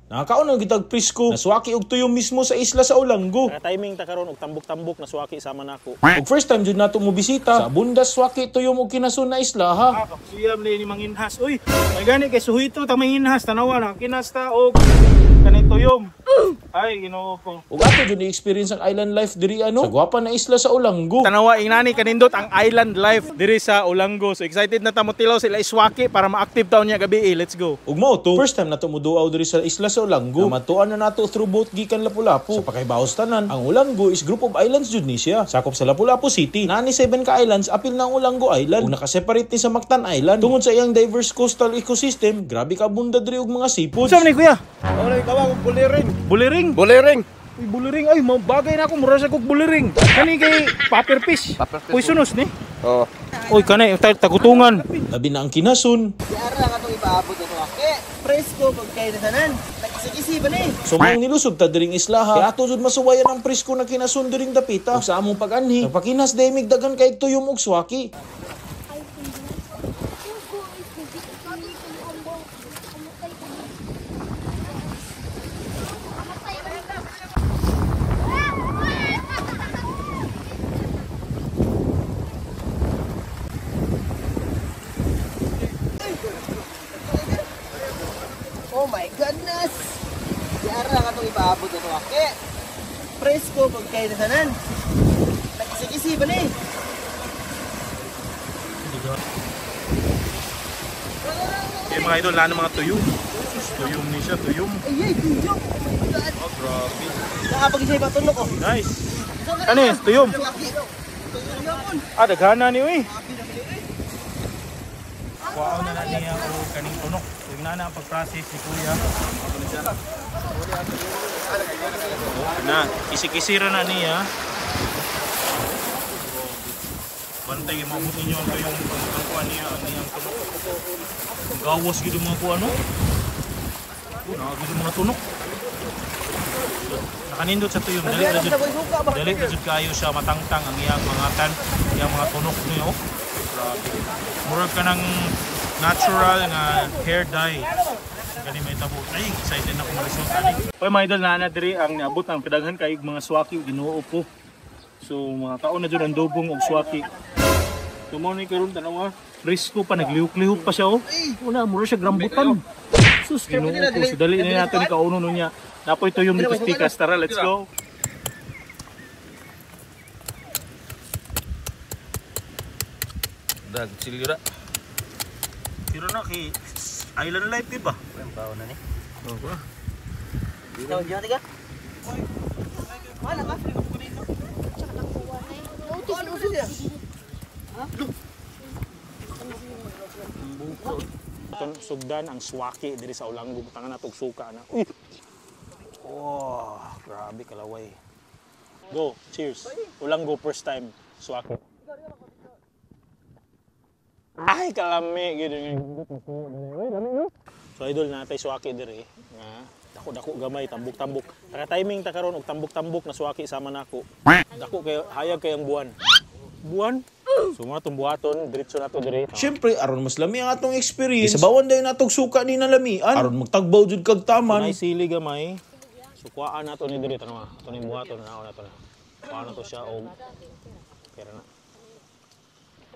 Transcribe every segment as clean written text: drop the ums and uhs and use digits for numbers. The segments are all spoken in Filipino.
Nakakaon ang gitag presko, naswaki og tuyom mismo sa isla sa Olanggo. Timing ta karon og tambok-tambok na swaki sama nako. Ug first time jud nato mo bisita sa bundas swaki tuyom og kinasun na isla ha. Siyam ni manginhas. Uy, may gani kay suhito ta manginhas tanawa na kinasta og kanay tuyom. Ay, Ginoo ko. Ug ato jud ni-experience ang island life diri ano sa gwapa na isla sa Olanggo. Tanawa inani kanindot ang island life diri sa Olanggo. So excited na ta mo tilaw sila iswaki para ma-active taon niya gabi. Let's go. Ug mao to, first time nato mo duaw diri sa isla sa Olanggo. Matuan na nato through boat gikan Lapu-Lapu. Sa pakahibawos tanan, ang Olanggo is group of islands jud ni siya. Sakop sa Lapu-Lapu City. Nani 7 ka islands apil na ang Olanggo Island. Ug nakaseparate ni sa Mactan Island. Tungod sa iyang diverse coastal ecosystem, grabe ka bunda diri og mga seafoods. Unsa man ni kuya? Oray tawag og buliring. Buliring? Buliring. Uy, buliring. Ay, bagay na ako. Mura sa kog buliring. Kani kay paper fish. Poisonous ni? Oo. Uy, kanay. Tagutungan. Labi na ang kinasun. Diara nga itong ipaabot ito. Presko pagkain na tanan. Nagkisi-kisi ba ni? So mong nilusog ta diring isla ha. Kaya ato jud masuwayan ang presko na kinasun diring dapita. Ug sa among pag-anhi, nagpakinas demig dagan kay tuyom og swaki. Oh my goodness! Diara nga itong ipaabot ito. Presko pagkain na tanan. Nagkisi-kisi ba ni? Eh mga idol, lalo mga tuyom. Tuyom ni siya, tuyom. Ay, tuyom! Oh my God! Oh, grabe. Nakapag-isay pa tunok ko. Nice. Ano eh, tuyom? Daghana ni uy. Wow na niya o kaning tunok. Huwag na ang pag-process ni kuya. Na, kisi-kisira na niya. Bantay, mabuti nyo ito yung pagkakuha niya. Ang niyang tunok. Ang gawas gito mga kuha, no? Nakagito mga tunok. Nakanindot sa tuyong. Dali na jud kayo siya matangtang ang iyang mga tan, iyang mga tunok niyo. Grabe. Murag ka ng natural nga hair dye. Kani may tabo. Ay, excited na kung result ani. Oy mga idol, na diri ang niabot ang kadaghan kay mga swaki Ginoo po. So mga taon na jud ang dobong og swaki. Tumo ni karon tanawa, risko pa naglihok-lihok pa siya oh. Una mura siya grambutan. Sus, Ginoo po. So dali na nato ni kauno niya. Napoy to yung tikas. Tara, let's go. Dag silira. Tiro na kay Island Life, diba? Ang tao na ni. Oo ba? Ikaw dyan, tiga? Wala ka, free ko dito. Ano siya? Sugdan ang swaki diri sa Olanggo. Butangan natog suka na. Uy! Oh, grabe kalaway. Go, cheers. Olanggo first time swaki. Ay, kalami. So idol natay swaki diri nga dako-dako gamay tambok-tambok. Naka-timing ta karon og tambok-tambok na swaki sama nako. Dako kay hayag kay ang buwan. Buwan? So mga itong buhaton, diretso na ito diri. Siyempre, aron mas lami ang atong experience. Sabawan dayon natong suka ni nalamian. Aron magtagbaw jud kag taman. May sili gamay. So kuhaan na ito ni diri tanong. Ito ni buhaton na na ito na. Kuhaan na ito siya og pera na.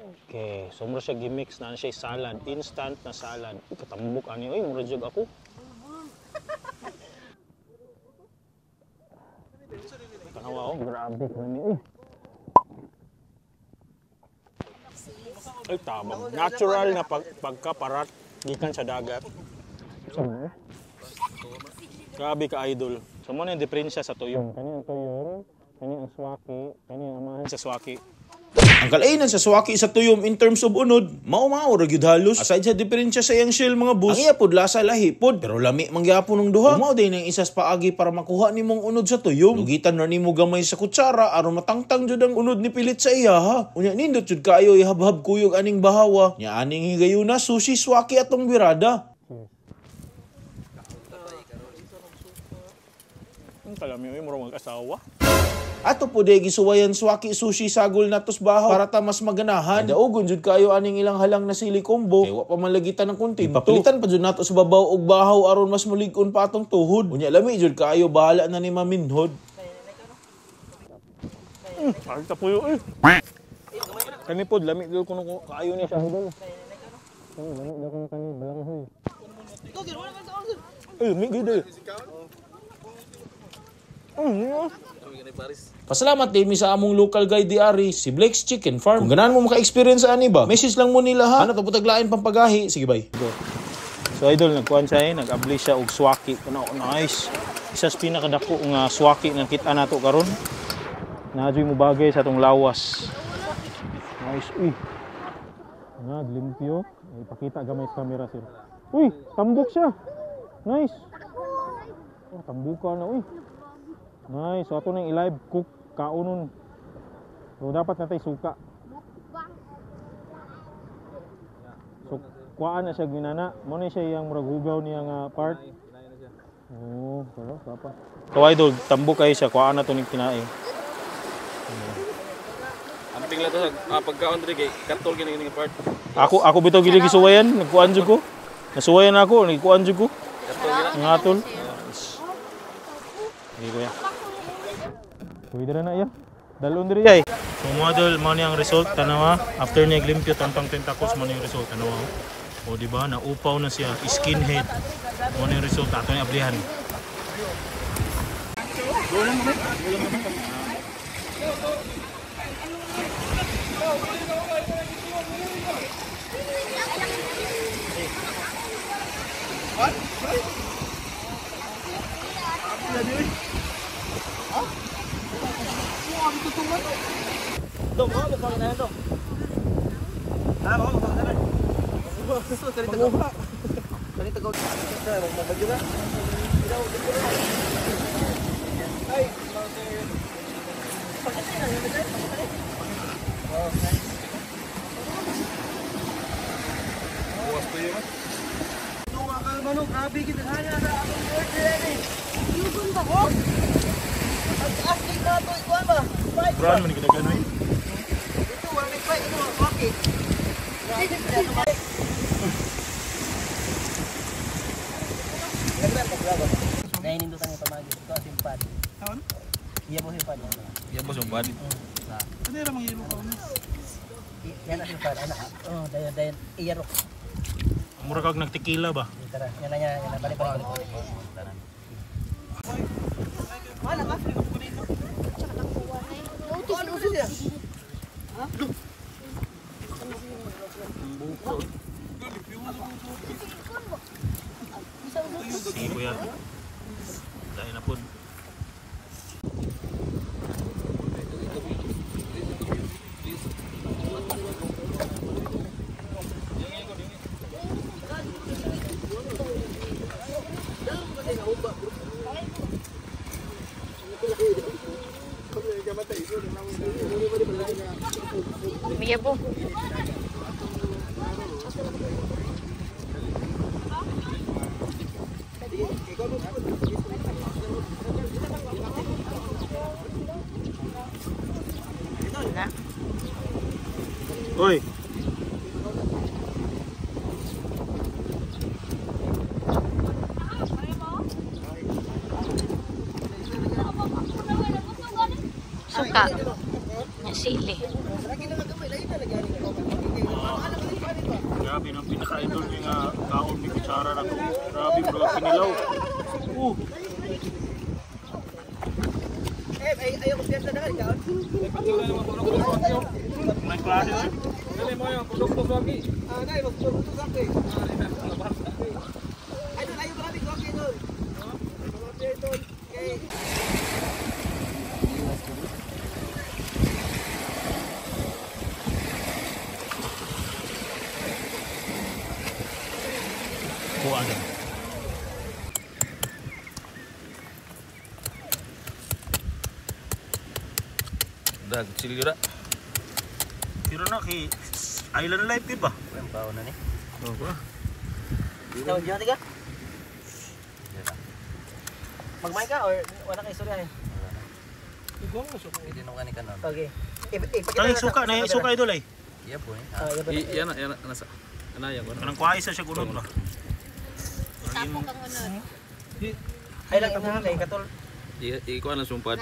Okay, so mura siya gimix na siya salad, instant na salad. Katambok ani oy, mura jud ako. Tanawa oh, grabe kani oy. Ay, tama. Natural na pagkaparat gikan sa dagat. Grabe ka idol. So mo na yung diferensya sa tuyong. Kani ang tuyong, kani ang swaki, kani ang amahan sa swaki. Ang kalainan sa swaki sa tuyom in terms of unod, mao-mao ra gyud halos. Aside sa diferensya sa iyang shell mga boss, ang iya pod lasa lahi pod, pero lami man gyapon ng duha. Mao day nang isas paagi para makuha nimong unod sa tuyom. Lugitan na nimo gamay sa kutsara aron matangtang jud ang unod ni pilit sa iya ha. Unya nindot jud kaayo ihabhab kuyog aning bahawa. Nya aning higayuna sushi swaki atong birada. Ang kalami oy mura mag-asawa. Ato po de gisuwayan swaki sushi sagol natos bahaw para ta mas maganahan. Daugon jud kayo aning ilang halang na sili combo. Kay wa pa man lagitan ng konti. Papilitan pa jud nato sa babaw og bahaw aron mas mulig-on pa atong tuhod. Unya lami jud kayo bahala na ni Maminhod. Ay tapuyo eh. Kami pod lami gyud kuno ko kaayo niya sa hudol. Lami na kuno kami balang hoy. Mi gyud eh. Pasalamat din mi sa among local guide di ari, si Blake's Chicken Farm. Kung ganahan mo maka-experience sa ani ba, message lang mo nila ha. Ano to putaglain pampagahi. Sige bay. So idol nagkuan siya nag-abli siya og swaki kuno nice. Isa sa pinakadako nga swaki nga kita nato karon. Nadyoy mo bagay sa atong lawas. Nice uy. Limpyo. Ipakita gamay sa camera sir. Uy, tambok siya. Nice. Oh, tambukan na uy. Nice. So ato nang i-live cook kaunon. So dapat natay suka. So kuhaan na siya ginana. Mo na siya yang murag hugaw niya nga part. Oh, apa? So idol, tambok kay siya kuhaan na to ning kinain. Ang tingla to sa pagkaon diri kay katol kini ning part. Ako bitaw gili gisuwayan, nagkuan jud ko. Nasuwayan ako, nagkuan jud ko. Ngatol. Hindi ko ya. Pwede na ya. Dalon diri ay. So model mo ni ang result tanawa. After niya glimpyo tantang tentacles mo ni ang result tanawa. O di ba naupaw na siya, skinhead. Mo ni ang result ato ni ablihan. Grabe kita hanya ada akong birthday ni. Yugon ba ko? Asking na to ikuan ba? Brand man ginaganoy. Ito wala may fight ito okay. Nainin to tani pamagi. Ito ating pad. Ano? Iya mo yung pad. Iya mo sumbad. Ano ra mang iro ko? Yan ang pad ana. Oh, dayon iyaro. Mura kag nagtequila ba? Tara, yan na balik. Wala ka? Ano siya? Ha? Sige kuya. Dahil na po. Iya po. Oi. Suka. Nya sili. Grabe nang pinaka-idol niya nga kaon ni kutsara na to. Grabe bro, kinilaw. Ayaw ko piyesta na ka. May klase eh. Dali mo yung produkto lagi. Nay, magpapuluto sa akin. Ayaw grabe ko okay doon. Okay. Kuwagan. Dah kecil juga. Pero na kay Island Life di ba? Ang bawo na ni. Oo ba? Ikaw diyan tiga? Magmay ka or wala kay istorya eh? Okay. Kali suka na suka idol ay. Yan nasa anaya ko. Kanang kuha isa siya kunod ba. Tapo kang unod. Ay lang tama kay katol. Ikuan ang sumpad.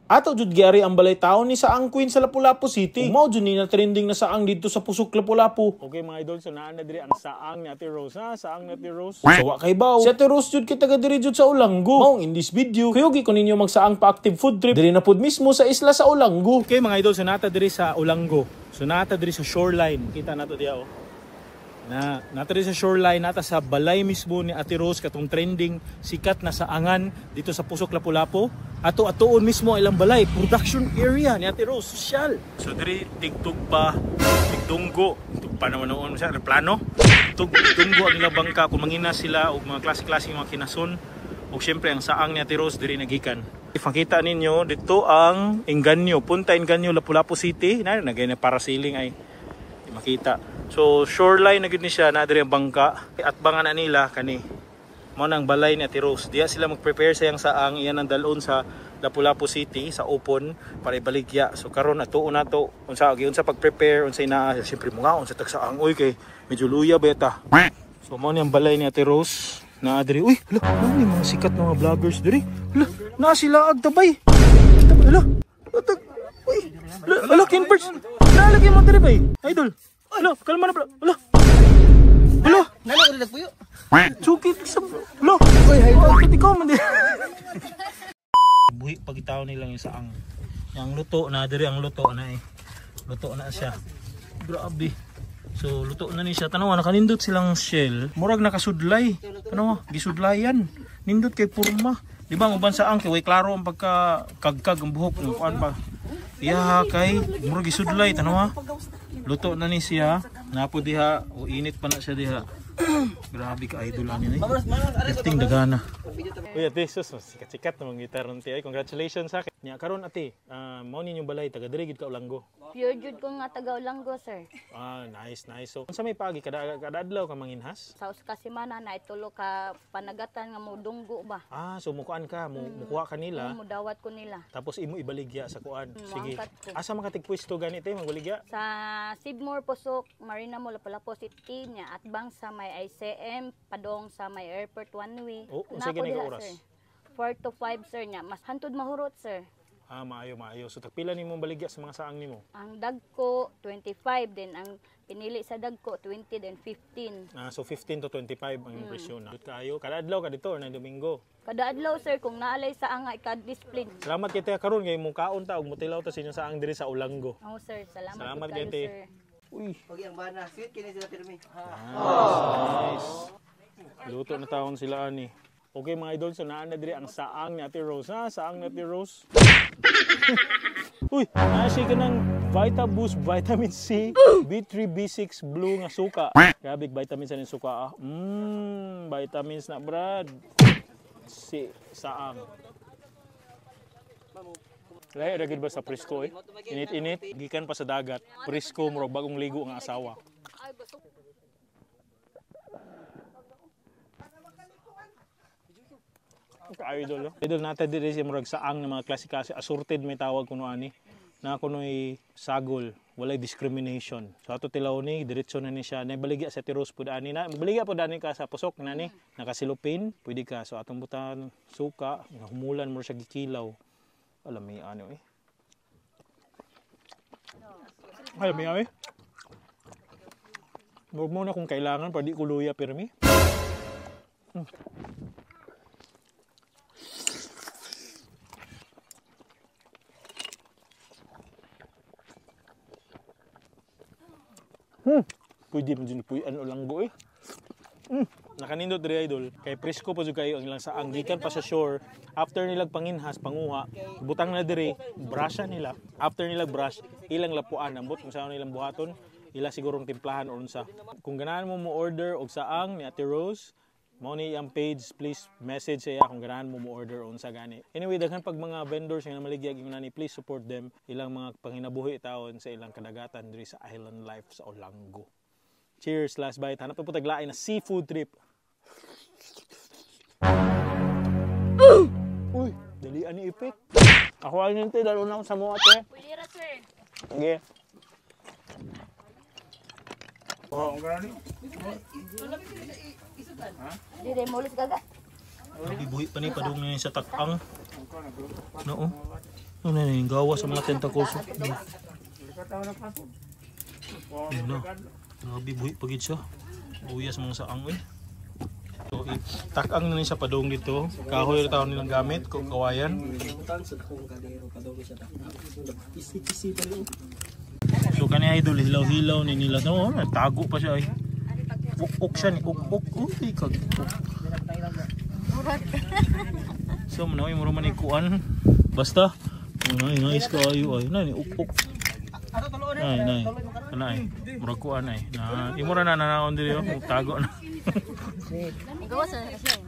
Ato jud gyari ang balay taon ni Saang Queen sa Lapu-Lapu City. Mao jud ni na trending na saang dito sa Pusok Lapu-Lapu. Okay mga idol, so naan na diri ang saang ni Ate Rose ha, saang ni Ate Rose. So wa kay baw. Si Ate Rose jud kay taga diri jud sa Olanggo. Mao in this video, kuyugi ko ninyo magsaang pa-active food trip diri na pud mismo sa isla sa Olanggo. Okay mga idol, so nata diri sa Olanggo. So nata diri sa shoreline. Kita nato diha oh. Nata diri sa shoreline, nata sa balay mismo ni Ate Rose katong trending sikat na saangan dito sa Pusok Lapu-Lapu. Ato-atoon mismo ilang balay, production area ni Ate Rose, social. So diri tigtug pa, tigtunggo, pa naman noon sa plano. Tigtunggo ang ilang bangka kung mangina sila og mga klase-klase mga kinason. O syempre ang saang ni Ate Rose diri nagikan. If makita ninyo dito ang Enganyo, Punta Enganyo, Lapu-Lapu City. Nagay na parasailing ay makita. So shoreline na gid ni siya, na diri ang bangka at bangan na nila kani mao nang balay ni Ate Rose. Diya sila mag-prepare sa yang saang iyan ang dalon sa Lapu-Lapu City sa Upon para ibaligya. So karon atuon nato unsa pag-prepare unsa ina siyempre mga unsa tagsaang oy kay medyo luya beta. So mao ni ang balay ni Ate Rose na diri. Uy, hala, ni mga sikat na mga vloggers diri. Hala, na sila agtabay. Hala. Uy, hala kinbirds. Nalagay mo diri bay. Idol. Hala, kalma na pala. Hala. Hala, Nalo ko dito puyo. sukit sa. Hala. Uy, hay pati ko man di. Buhi pagitaw nila yung saang. Yang luto na diri ang luto na eh. Luto na siya. Grabe. So luto na ni siya. Tanawa nakanindot silang shell. Murag nakasudlay. Tanawa, gisudlayan. Nindot kay purma. Di ba ang uban saang kay way klaro ang pagka kagkag ang buhok ng kuan pa. Iya kay murag gisudlay tanawa. Luto na ni siya. Napo diha o init pa na siya diha. Grabe ka idol ani ni. Lifting dagana. Uy ate, sus, sikat-sikat na mga gitar nanti ay. Congratulations sa akin. Nya karon ate, mao ninyong balay taga diri gid ka Olanggo. Pure jud ko nga taga Olanggo, sir. Nice. So unsa may pagi kada adlaw ka manginhas? Sa usa ka semana na itulo ka panagatan nga modunggo ba. So mukuan ka, mukuha ka nila. Mudawat ko nila. Tapos imo ibaligya sa kuan. Sige. Maangkat ko. Asa makatigpwesto ganito magbaligya? Sa Sibmore Pusok, Marina Mall, Lapu-Lapu City niya at bang sa may ICM, padong sa may airport one way. Oh, unsa Napo gani ka diha, oras? sir. 4 to 5 sir niya. Mas hantod mahurot sir. Maayo. So tagpila nimo baligya sa mga saang nimo? Ang dagko 25 din ang pinili sa dagko 20 then 15. So 15 to 25 ang impresyon na. Kayo kada adlaw ka dito or na Domingo. Kada adlaw sir kung naalay sa angay ka discipline. Salamat kay Tia karon kay mong kaon ta og mutilaw ta sa inyo saang diri sa Olanggo. Oh sir, salamat Salamat kayo, kay Ate. sir. Uy, Pagi ang bana, sweet kini sila pirmi. nice. Luto na taon sila ani. Okay mga idol, so naan na diri ang saang ni Ate Rose ha, saang ni Ate Rose. Uy, nasi ka ng Vita Boost Vitamin C, B3, B6, Blue nga suka. Grabe vitamins sa suka ah. Vitamins na brad. Si saang. Lahi ra gid ba sa presko eh. Init-init, gikan pa sa dagat. Presko murag bagong ligo nga asawa. Ka-idol. Idol natin diri si murag saang ng mga klase-klase assorted may tawag kuno ani. Na kuno'y sagol, walay discrimination. So ato tilaw ni diretso na ni siya. Naibaligya sa Ate Rose pud ani na. Baligya pud ani ka sa pusok nani. Nakasilupin, pwede ka. So atong butan suka, humulan mo siya gikilaw. Alam mi ano eh. Alam mi eh. Huwag mo na kung kailangan para di ko luya pirmi. Pwede mo dyan puyan o langgo eh. Nakanindot diri idol. Kay presko pa jud kayo ang ilang saang gikan pa sa shore. After nilag panginhas, panguha, butang na diri, brusha nila. After nilag brush, ilang lapuan ambot kung saan nilang buhaton, ila sigurong timplahan or unsa. Kung ganahan mo order og saang ni Ate Rose, mao ni ang page, please message sa iya kung ganahan mo order unsa gani. Anyway, daghan pag mga vendors nga namaligya gyud nani, please support them. Ilang mga panginabuhi taon sa ilang kadagatan diri sa Island Life sa Olanggo. Cheers, last bite. Hanap po taglain na seafood trip. Dalian ni ipik. Ako ay ninte, dalo na ako sa mga te. Pwede ra, sir. Sige. Di day mulis gaga. Ibuhi pa ni padung na sa takang. No. Ano na yung gawa sa mga tentacles. Ano? Grabe buhi pa gid siya. Buyas mga saang eh. So, takang na ni sa padung dito. Kahoy ra taon nilang gamit, kawayan. So kani idol hilaw-hilaw ni nila no, tago pa siya ay. Uk siya ni uk. Uy kag. So manawi mo man ikuan. Basta nice ka ayo ay nani uk. Nay. Kanay. Murag kuan ay. Na imo ra na nanaon diri oh, tago na. Gawa sa kasi.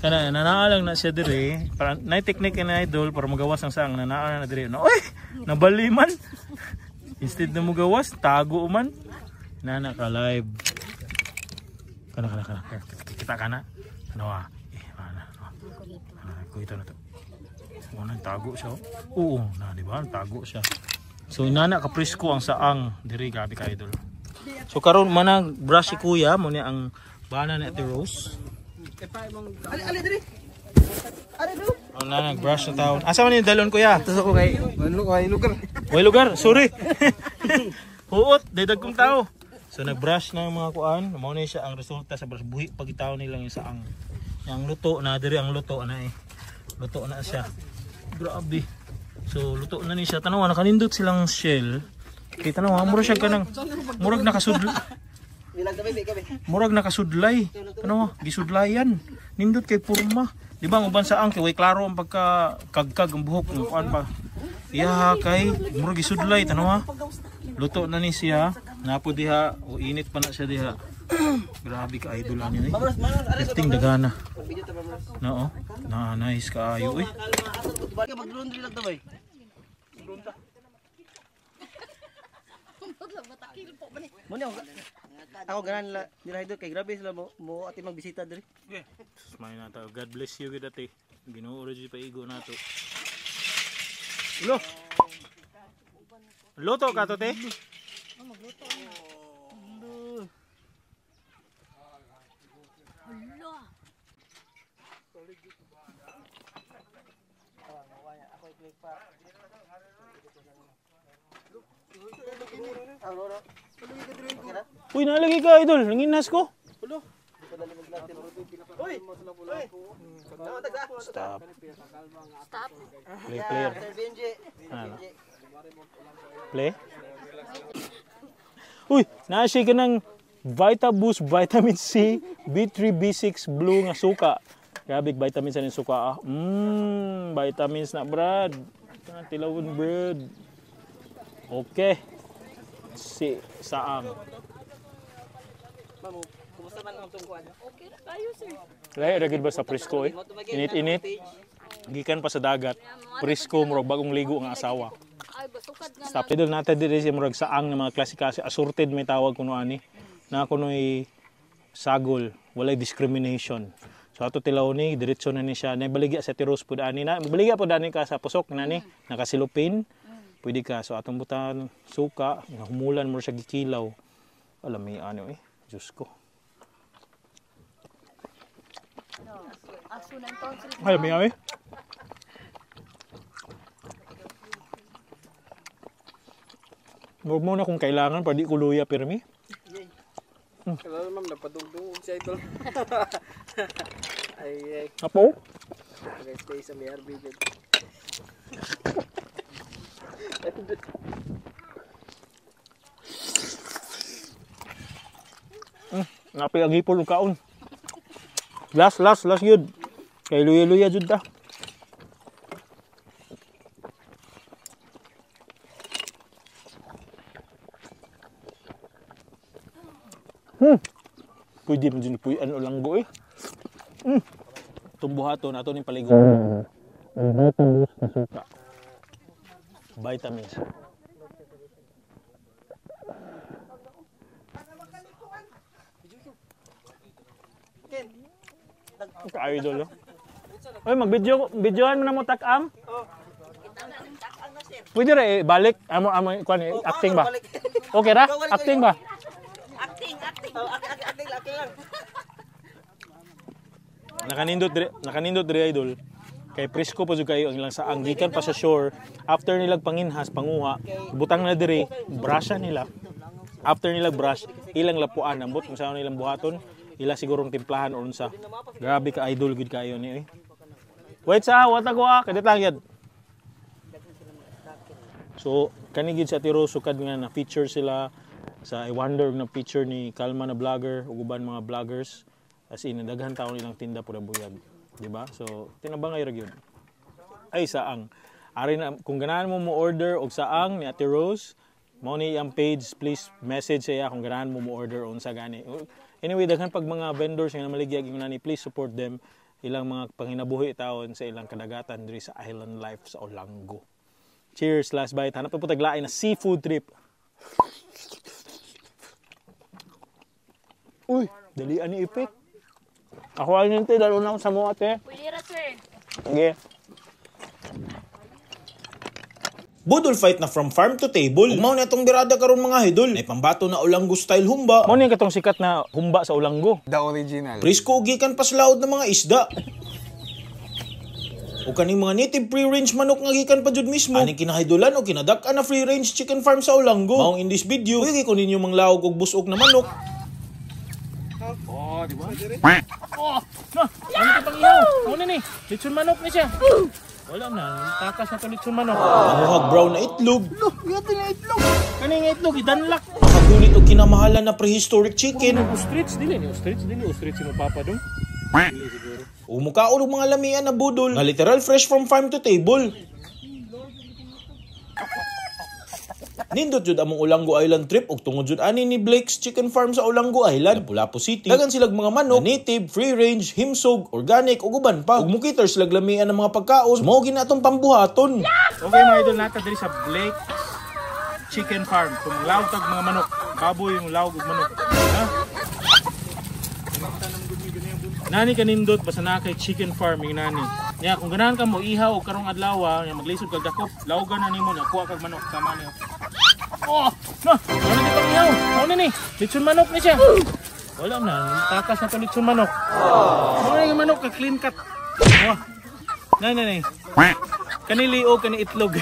Kana nanaalang na siya diri, para nay technique na idol para magawas ang sang nanaa na diri. No, oy, nabaliman. Instead na mo gawas, tago man. Nana ka live. Kana. Kita kana. Ano ah? Ko ito na to. Wala tago siya. Oo, na di ba? Tago siya. So nana ka presko ang saang diri gabi ka idol. So karon manang brush si kuya mo ni ang bana ni Ate Rose. Ali diri. Ari do. Oh na nag-brush na taon. Asa man yung dalon kuya? Tos ako kay lugar. Way lugar, sorry. Huot, daydag kong tao. So nag-brush na yung mga kuan, mao na siya ang resulta sa brush buhi pagitaw nilang yung saang. Yang luto na diri ang luto na eh. Luto na siya. Grabe. So luto na ni siya. Tanawa nakanindot silang shell. Kay tanawa mura siya kanang murag nakasudlay. Murag nakasudlay. Tanawa, gisudlayan. Nindot kay purma. Di ba ang uban saang kay way klaro ang pagka kagkag ang buhok ng kuan pa. Iya kay murag gisudlay tanawa. Luto na ni siya. Napo diha o init pa na siya diha. Grabe ka idol ani eh. Lifting dagana. No, na nice kaayo eh. Mag-laundry lang to bay. Muna ako ganan nila idol kay grabe sila mo ati magbisita diri. May nata. God bless you gid ate. Ginoo ra jud paigo nato. Lo. Luto ka to te? Magluto na. Hala. Uy, nalagi ka idol. Nanginas ko. Stop. Stop. Play player. Play. Uy, naasi ka ng Vitaboost Vitamin C, B3, B6, Blue nga suka. Grabe, vitamins sa suka. Vitamins na brad. Tilawon bread. Okay. Si saang. Mamo, kumusta man ang tungkuan? Okay na kayo, sir. Lahi ra gid ba sa presko eh. Init-init. Gikan pa sa dagat. Presko murag bagong ligo nga asawa. Ay, basukad nga Stop idol natin diri si murag saang nga mga klase kasi assorted may tawag kuno ani. Na kuno'y sagol, walay discrimination. So ato tilaw ni diretso na ni siya. Naibaligya sa tiros pud ani na. Baligya pud ani ka sa pusok nani, nakasilupin. Pwede ka so atong butan suka, humulan mo siya gikilaw. Alam mi ano eh. Diyos ko. aso ng tonsil. Alam mi ay. Mo na kung kailangan pa di ko luya pirmi. Kailangan ma'am, napadugdung siya ito. Ay. Apo? Stay sa BRB dyan. Napi ang hipol ug kaon. Last yun. Kay luya-luya jud ta. Pwede mo dyan puyan o langgo eh. Tumbuhaton, ato ni paligo. Vitamins na suka. Vitamins. Ka-idol oh. Oy, videohan mo na mo tak-ang. Pwede ra balik amo kuan acting ba? Okay ra? Acting ba? Acting lang. Nakanindot diri idol. Kay presko pa jud kayo ang ilang saang gikan pa sa shore. After nilag panginhas panguha, butang na diri, brusha nila. After nilag brush, ilang lapuan ambot kung saan nilang buhaton, ila sigurong timplahan or unsa. Grabe ka idol gud kayo ni. Wait sa wata ko kadit lang yad. So kani gid sa Ate Rose sukad nga na feature sila sa I Wonder na feature ni Kalma na vlogger ug uban mga vloggers. As in, daghan taon nilang tinda pura buyag. Diba? So, tinabangay ra gyud. Ay, saang. Ari na, kung ganahan mo order og saang ni Ate Rose, mo ni ang page, please message siya kung ganahan mo order unsa gani. Anyway, daghan pag mga vendors nga namaligya gyud nani, please support them. Ilang mga panginabuhi taon sa ilang kadagatan diri sa Island Life sa Olango. Cheers, last bite. Hanap pa po taglain na seafood trip. Uy, dalian ni Ipik. Ako ay ninte, dalo na ako sa mga ate. Pwede ra, sir. Okay. Budol fight na from farm to table. Umaw na itong birada karon mga idol. Ay pambato na Olango style humba. Mo ni katong sikat na humba sa Olango. The original. Presko gikan paslaod ng mga isda. O kaning mga native free-range manok nga gikan pa jud mismo. Ani kinahaydulan o kinadak-an na free-range chicken farm sa Olango. Maong in this video, uy ko ninyo manglawog og busok na manok. Oh, di ba? Oh, no. Ano ka pang ihaw? Ano ni? Lechon manok ni siya. Wala na, takas na to lechon manok. Mahuhag brown na itlog. Yati na itlog. Kaning itlog idanlak. Makagunit og kinamahalan na prehistoric chicken. Ostrich dili ni ostrich mo papa dong. Umukaon og mga lamian na budol. Nga literal fresh from farm to table. Nindot jud among Olango Island trip ug tungod jud ani ni Blake's Chicken Farm sa Olango Island, Lapu-Lapu City. Dagan silag mga manok, native, free range, himsog, organic ug uban pa. Ug mukiters silag lamian ng mga pagkaon. Mao gina atong pambuhaton. Okay mga idol, nata diri sa Blake's Chicken Farm. Kung lawag tag mga manok, baboy yung lawag ug manok. Ha? Nani kanindot basta na kay chicken farm yung nani. Nya kung ganahan ka mo ihaw og karong adlaw, nya maglisod kag dakop, lawagan na nimo na kuha kag manok sama niyo. Oh, no. Ano ni pang ihaw? Ano ni? Lechon manok ni siya. Wala na, takas na to lechon manok. Ano yung manok ka clean cut. Oh. Nay. Kanili o kani itlog.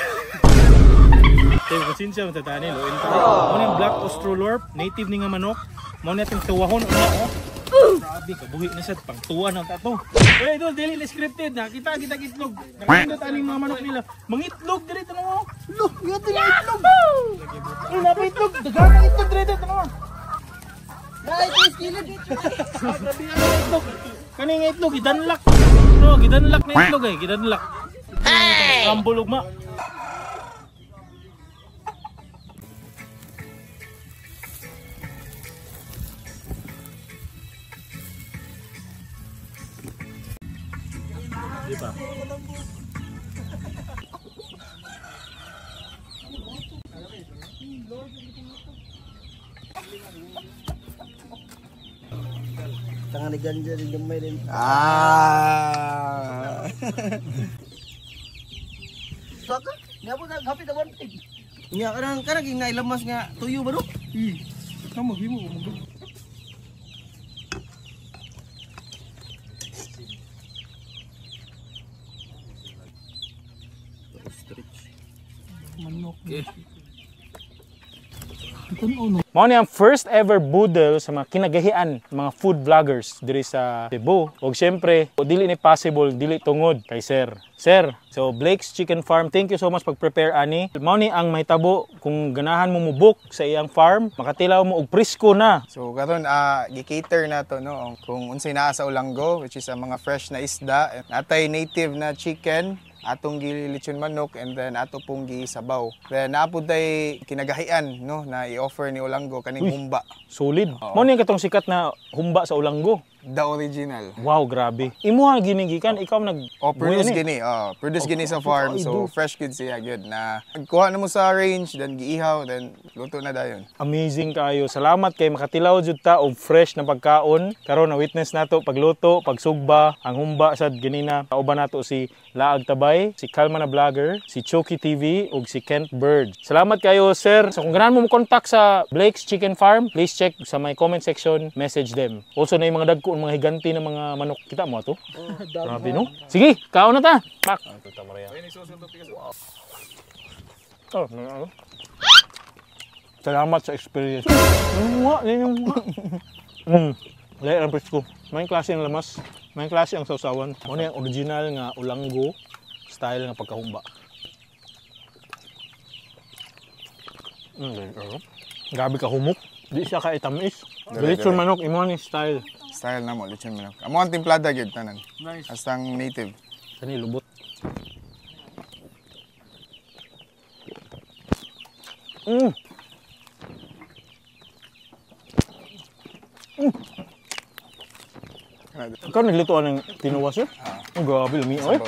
Tay konsensya mo tatani lo. Ano yung black Australorp, native ni nga manok. Mo na itong tuwahon una oh. Grabe, kabuhi na siya, pang tuwa ng tato. Uy, idol, dili scripted na. Kita itlog. Nakindot aning mga manok nila. Mangitlog, dito na mo. Look, yun na itlog. Uy, napaitlog. Dagan na itlog, dito na mo. Dahil ito skillet. Grabe ang itlog. Kaning itlog, gidanlak. No, gidanlak na itlog eh, gidanlak. Hey! Ambulog ma. Diba? Tangan ni ganja rin gamay rin. Saka, nga po hapit ang wantig. Nga karang nga ilamas nga tuyo ba no? Kamu himo mo. Mao ni ang first ever budol sa mga kinagahian mga food vloggers diri sa Cebu. Og syempre, dili ni possible dili tungod kay Sir. Sir, so Blake's Chicken Farm, thank you so much pag-prepare ani. Mao ni ang mahitabo kung ganahan mo mubuk sa iyang farm, makatilaw mo og presko na. So karon gi-cater na to no kung unsay naa sa Olango, which is ang mga fresh na isda, natay native na chicken, atong gilitsyon manok, and then ato pong gisabaw. Then naapod tay kinagahian no na i-offer ni Olango kaning humba. Solid. Mao ni katong sikat na humba sa Olango. The original. Wow, grabe. Imo ha ginigikan, ikaw nag Produce gini. Produce gini sa farm. So, fresh good siya, good. Na, nagkuha na mo sa range, then giihaw, then luto na dayon. Amazing kayo. Salamat kay makatilaw jud ta og fresh na pagkaon. Karon na witness nato pagluto, pagsugba, ang humba sad ganina. Kauban nato si Laag Tabay, si Kalma na Vlogger, si Choki TV ug si Kent Bird. Salamat kayo, sir. So kung ganahan mo contact sa Blake's Chicken Farm, please check sa my comment section, message them. Also na yung mga dagko, mga higanti na mga manok. Kita mo ato? Grabe no? Sige, kaon na ta. Pak. Oh, salamat sa experience. Yung Lahat ang presko. May klase ang lamas. May klase ang sausawan. Ano yung original nga ulanggo style nga pagkahumba. Grabe ka humok. Di siya ka itamis. Lechon manok, imo ni style. Style na mo, lechon manok. Amo ang timplada gyud tanan. Nice. Astang native. Kani lubot. Ikaw nagluto ng tinuwa, sir? Ang grabe, lami. Oy.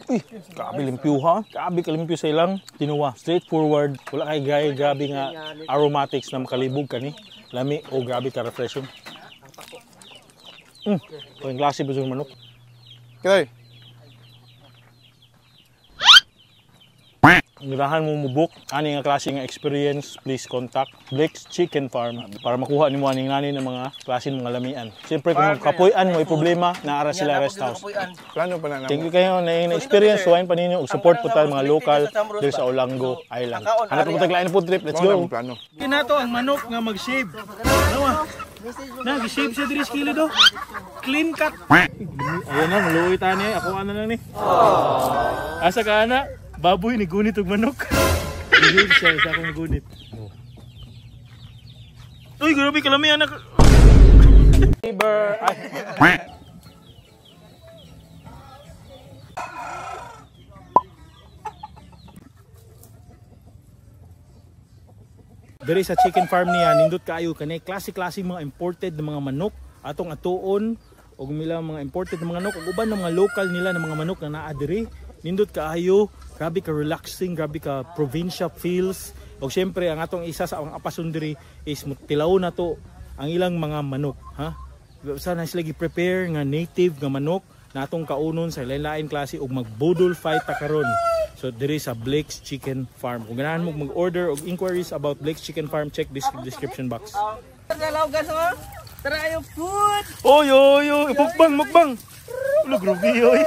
Uy, grabe limpyo ha. Grabe kalimpyo sa ilang tinuwa. Straightforward. Wala kay gay, grabe nga aromatics na makalibog ka ni. Lami. Oh, grabe ka refreshing. Ito yung klase ba yung manok? Okay. Ngirahan mo mubok, ani nga klase nga experience, please contact Blake's Chicken Farm para makuha nimo aning nani ng mga klase ng mga lamian. Siyempre kung kapuy-an mo ay problema, naara sila rest house. Plano pa na namo. Thank you kayo na experience, suwain pa ninyo ug support po tayo mga local diri sa Olango Island. Hanap po taglain po trip, let's go. Plano. Kinato ang manok nga mag-shave. Nawa. Na gi-shave siya diri sa kilo do. Clean cut. Ayun na, maluoy ta ni, ako ana na ni. Asa ka ana? Baboy ni gunit og manok. Dili siya sa akong gunit. Uy, grabe kalami anak. Neighbor. Diri sa chicken farm niya, nindot kaayo kanay klase-klase mga imported na mga manok atong atuon og mila mga imported na mga manok ug uban ng mga local nila na mga manok na naa diri. Nindot kaayo, grabe ka relaxing, grabe ka provincia feels. O syempre ang atong isa sa ang apason diri is tilaw na to ang ilang mga manok, ha? Sana sila gi-prepare nga native nga manok na atong kaunon sa lain-lain klase ug mag-bodol fight ta karon. So diri sa Blake's Chicken Farm. Kung ganahan mo mag-order og inquiries about Blake's Chicken Farm, check this description box. Galaw gas mo. Tara ayo food. Oy, mukbang. Ulo groovy oy.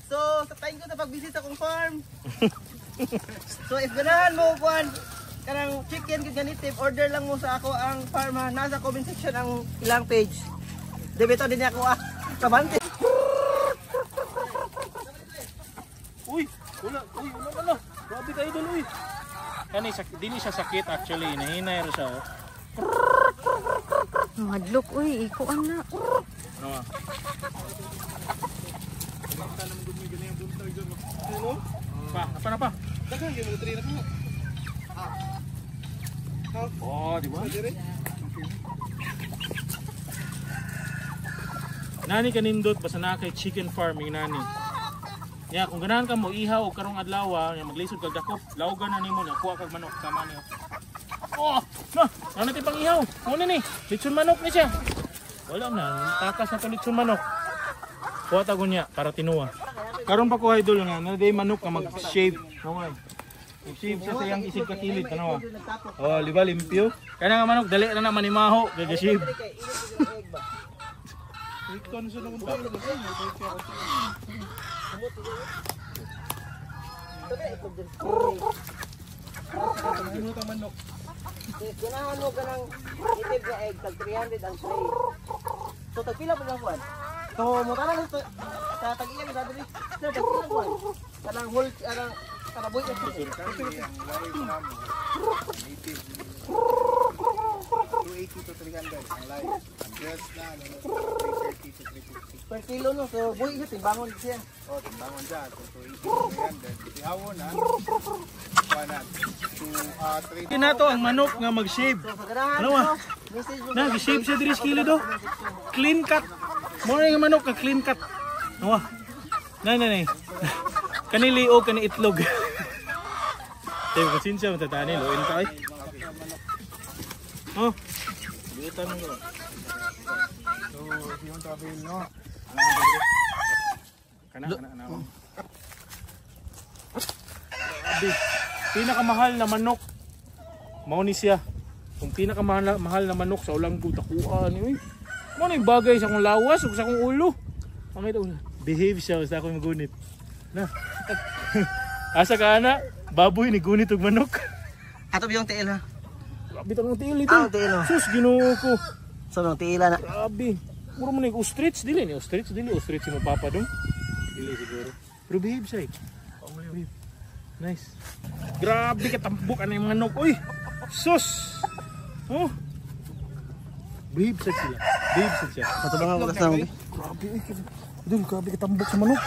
So, sa time ko na pag-visit akong farm. So, if ganahan mo kuan kanang chicken kid ganitip, order lang mo sa ako ang farm ha. Nasa comment section ang ilang page. Debito din ako kabante. Uy, wala na. Grabe kayo dun, uy. Kani, dili siya sakit actually. Nahinay rin siya, oh. Madlok, uy, ikuan na. Apa na pa? Oh, di ba? Nani kanindot basta na kay chicken farming nani. Ya, kung ganahan ka mo ihaw o karong adlaw, maglisod kag dakop, lawgan na nimo na kuha kag manok sama niyo. Oh, na natin pang ihaw. Ano ni? Lechon manok ni siya. Wala na, takas na to lechon manok. Kuha ta gunya para tinuwa. Karon pa ko idol nga, na day manok ka mag-shave. Okay. Mag-shave siya sa iyang isig kakilid, tanawa. Oh, liba limpyo. Kaya nga manok, dali na naman imaho, gag-shave. Ikon sa nung tayo. Ganahan mo kanang native nga egg, tag 300 ang tray. So, tagpila po lang kuan. So, mukha lang ito, sa tag-iyan, dadali, sir, tagpila kuan. Kanang whole, kanaboy na siya. 280 to 300 ang live. Ang dress na, 330 to 350. Per kilo no, so buhay siya, timbangon siya. Oh, timbangon dyan. So, 280 to 300. Ihawon na. Hindi na to ang manok nga mag-shave. Ano ba? Nag-shave siya diri sa kilid do. Clean cut. Mo nga manok ka clean cut. Ano ba? Nay. Kanili o kani itlog. Tayo konsensya mo tatani loin ka ay. Oh. Bitan mo. So, yung travel no. Kana. Pinakamahal na manok. Mao ni siya. Kung pinakamahal na manok sa Olanggo takuan ni. Mo ni bagay sa akong lawas ug sa akong ulo. Ang ito behave siya sa akong magunit. Na. Asa ka ana? Baboy ni gunit og manok. Ato yung tiil ha. Grabe tong tiil ito. Tiil ha. Sus Ginoo ko. So nung tiila na. Grabe. Muro mo ni ostrich dili ni ostrich si mo papa dong. Dili siguro. Pero behave siya. Nice. Grabe ka tambok ano yung manok. Uy. Sus. Oh. Behave siya. Katubangan ko kasama. Grabe. Grabe ka tambok sa manok.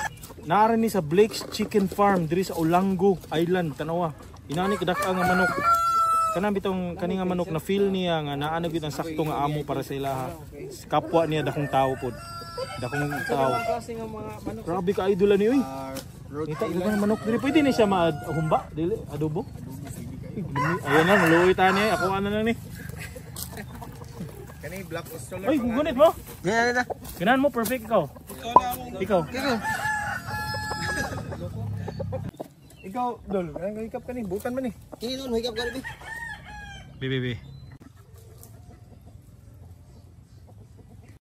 Naara ni sa Blake's Chicken Farm diri sa Olanggo Island, Tanawa. Inani kadaka nga manok. Kanang bitong kani nga manok na feel niya nga naano gyud ang sakto nga amo para sa ilaha. Kapwa niya dakong tao pod. Dakong tao. Grabe ka idol ni uy. Kita ko nga manok diri pwede ni siya mahumba dili adobo. Ayan na maluoy ta niya ako ana lang ni. Kani black Australian. Oy, gugunit mo. Ganyan na. Ganahan mo perfect ikaw. Ikaw, Dol, hikap ka ni, bukan man ni. Kini nun, higap ka rin. Bibi.